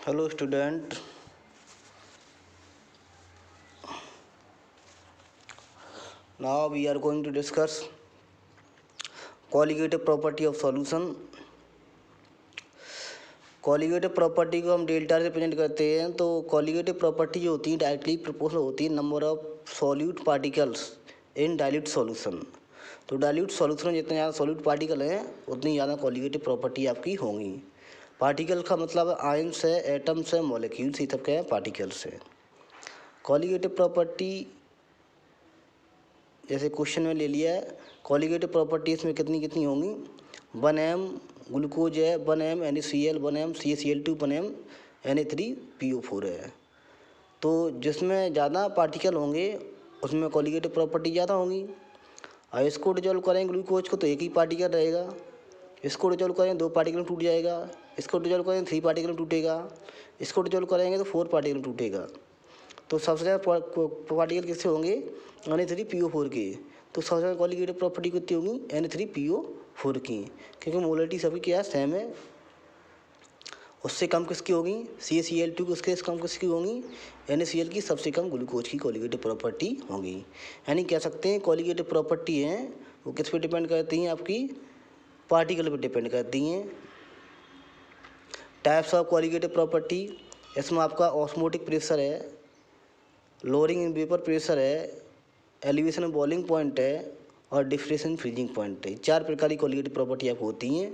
Hello student, now we are going to discuss colligative property of solution। Colligative property को हम delta से represent करते हैं। तो कॉलिगेटिव प्रॉपर्टी जो होती है डायरेक्टली प्रोपोर्शनल होती है number of solute particles in dilute solution. तो डाइल्यूट सॉल्यूशन में जितने ज़्यादा सॉल्यूट पार्टिकल हैं उतनी ज़्यादा कॉलिगेटिव प्रॉपर्टी आपकी होंगी। पार्टिकल का मतलब आयन्स है, एटम्स है, मॉलिक्यूल्स, ये सब क्या है पार्टिकल्स है। कॉलिगेटिव प्रॉपर्टी जैसे क्वेश्चन में ले लिया है, कॉलिगेटिव प्रॉपर्टी इसमें कितनी कितनी होंगी। 1m ग्लूकोज है, 1m NaCl, 1m CaCl2, 1m Na3PO4 है। तो जिसमें ज़्यादा पार्टिकल होंगे उसमें कॉलिगेटिव प्रॉपर्टी ज़्यादा होंगी। और इसको डिजोल्व करेंगे ग्लूकोज को तो एक ही पार्टिकल रहेगा, इसको डिजोल्व करेंगे 2 पार्टिकल टूट जाएगा, इसको डिजोल्व करेंगे 3 पार्टिकल टूटेगा, इसको डिजोल्व करेंगे तो 4 पार्टिकल टूटेगा। तो सबसे ज़्यादा पार्टिकल किससे होंगे Na3PO4 के। तो सबसे ज़्यादा कॉलिगेटिव प्रॉपर्टी कितनी होगी Na3PO4 की, क्योंकि मोलरिटी सभी क्या सेम है। उससे कम किसकी होगी CaCl2 की, उसके कम किसकी होगी NaCl की, सबसे कम ग्लूकोज की कॉलिगेटिव प्रॉपर्टी होगी। यानी कह सकते हैं कॉलिगेटिव प्रॉपर्टी हैं वो किस पे डिपेंड करती हैं, आपकी पार्टिकल पे डिपेंड करती हैं। टाइप्स ऑफ कॉलिगेटिव प्रॉपर्टी, इसमें आपका ऑस्मोटिक प्रेशर है, लोअरिंग इन वेपर प्रेशर है, एलिवेशन ऑफ बॉइलिंग पॉइंट है और डिफ्रेशन फ्रीजिंग पॉइंट है। 4 प्रकार की कॉलिगेटिव प्रॉपर्टी आपको होती हैं।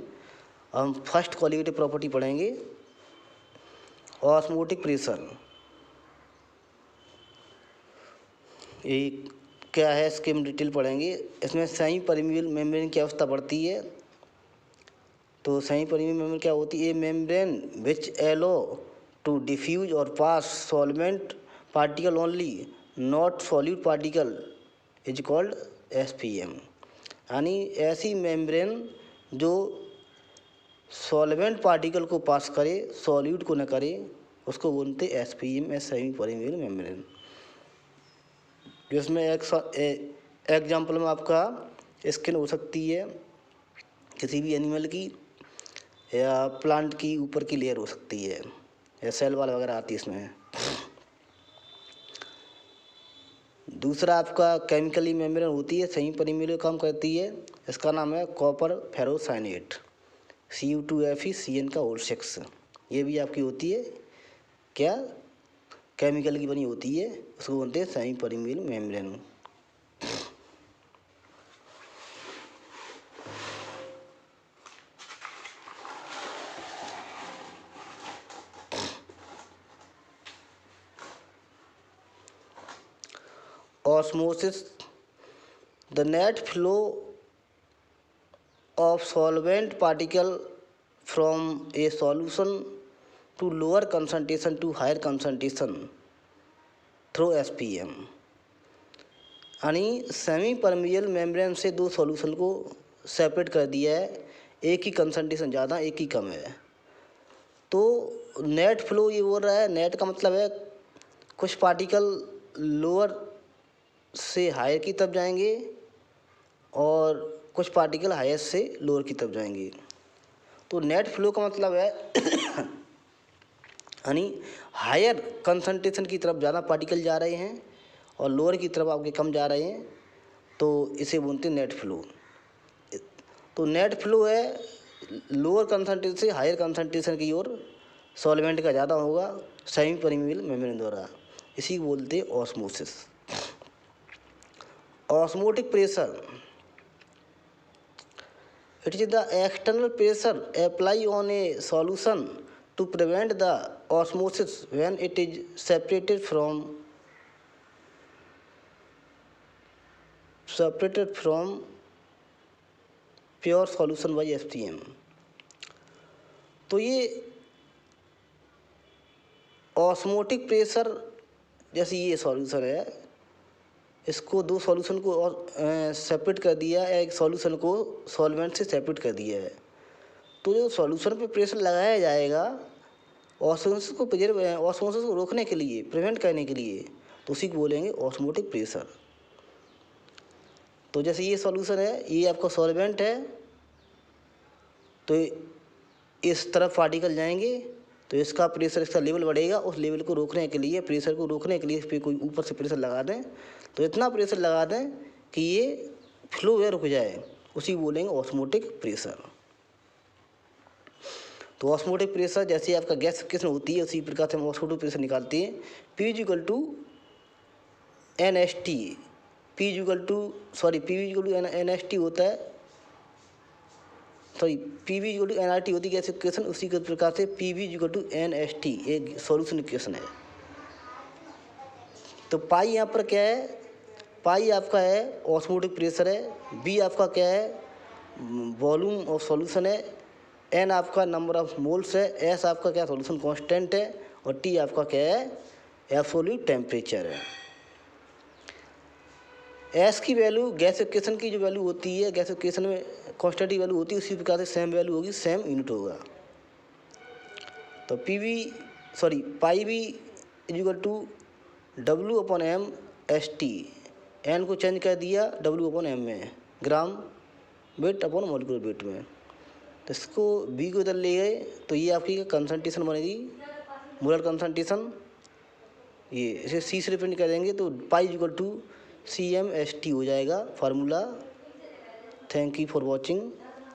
हम फर्स्ट कॉलिगेटिव प्रॉपर्टी पढ़ेंगे ऑस्मोटिक प्रेशर। ये क्या है इसके हम डिटेल पढ़ेंगे। इसमें सेमी परमिएबल मेम्ब्रेन की अवस्था बढ़ती है। तो सेमी परमिएबल मेम्ब्रेन क्या होती है, membrane which allow to diffuse और pass solvent particle only, not solute particle is called SPM। यानी ऐसी मेम्ब्रेन जो सॉल्वेंट पार्टिकल को पास करे, सॉल्यूट को न करे, उसको बोलते SPM है, सेमी परमिएबल मेम्ब्रेन। जिसमें एग्जाम्पल में आपका स्किन हो सकती है किसी भी एनिमल की, या प्लांट की ऊपर की लेयर हो सकती है, या सेल वाल वगैरह आती है इसमें। दूसरा आपका केमिकली मेम्ब्रेन होती है, सेमी परमिएबल काम करती है, इसका नाम है कॉपर फेरोसाइनेट, Cu2Fe का O6। ये भी आपकी होती है क्या, केमिकल की बनी होती है, उसको बोलते हैं semi permeable membrane. Osmosis, the net flow of solvent particle from a solution to lower concentration to higher concentration through SPM। यानी सेमी परमिएबल मेम्ब्रेन से 2 सॉल्यूशन को सेपरेट कर दिया है, एक ही कंसंट्रेशन ज़्यादा एक ही कम है। तो नेट फ्लो ये बोल रहा है, नेट का मतलब है कुछ पार्टिकल लोअर से हायर की तरफ जाएंगे और कुछ पार्टिकल हायर से लोअर की तरफ जाएंगे। तो नेट फ्लो का मतलब है यानी हायर कंसंट्रेशन की तरफ ज़्यादा पार्टिकल जा रहे हैं और लोअर की तरफ आपके कम जा रहे हैं, तो इसे बोलते हैं नेट फ्लो। तो नेट फ्लो है लोअर कंसंट्रेशन से हायर कंसंट्रेशन की ओर सॉल्वेंट का ज़्यादा होगा सेमी परमिएबल मेम्ब्रेन द्वारा, इसी को बोलते हैं osmosis. Osmotic pressure, it is the external pressure applied on a solution to prevent the osmosis when it is separated from pure solution by SPM। तो ये ऑस्मोटिक प्रेशर, जैसे ये सॉल्यूशन है, इसको 2 सॉल्यूशन को और सेपरेट कर दिया है, एक सॉल्यूशन को सॉल्वेंट से सेपरेट कर दिया है। तो जो सॉल्यूशन पे प्रेशर लगाया जाएगा ऑस्मोसिस को रोकने के लिए, प्रिवेंट करने के लिए, तो उसी को बोलेंगे ऑस्मोटिक प्रेशर। तो जैसे ये सॉल्यूशन है, ये आपका सॉल्वेंट है, तो इस तरफ पार्टिकल जाएंगे तो इसका प्रेशर, इसका लेवल बढ़ेगा, उस लेवल को रोकने के लिए, प्रेशर को रोकने के लिए इस पर कोई ऊपर से प्रेशर लगा दें, तो इतना प्रेशर लगा दें कि ये फ्लो या रुक जाए, उसी बोलेंगे ऑस्मोटिक प्रेशर। तो ऑस्मोटिक प्रेशर जैसे आपका गैस किस्म होती है उसी प्रकार से हम ऑस्मोटिक प्रेशर निकालते हैं। P equal to NST, P equal to NST होता है, sorry PV equal to NRT होती है गैस इक्वेशन, उसी के प्रकार से PV इक्वल टू NST एक सॉल्यूशन इक्वेशन है। तो पाई यहाँ पर क्या है, पाई आपका है ऑस्मोटिक प्रेशर है, बी आपका क्या है वॉल्यूम ऑफ सॉल्यूशन है, एन आपका नंबर ऑफ मोल्स है, एस आपका क्या सॉल्यूशन कांस्टेंट है, और टी आपका क्या है एब्सोल्यूट टेम्परेचर है। एस की वैल्यू गैस इक्वेशन की जो वैल्यू होती है, गैस इक्वेशन में कांस्टेंट की वैल्यू होती है, उसी प्रकार से सेम वैल्यू होगी, सेम यूनिट होगा। तो pi B equal to W upon M S T, n को चेंज कर दिया W अपॉन एम में, gram weight upon molecular weight में, तो इसको बी को इधर ले गए तो ये आपकी कंसंट्रेशन बनेगी, मोलर कंसंट्रेशन, ये इसे सी से रिप्रेजेंट करेंगे तो पाई इक्वल टू CmST हो जाएगा formula. Thank you for watching.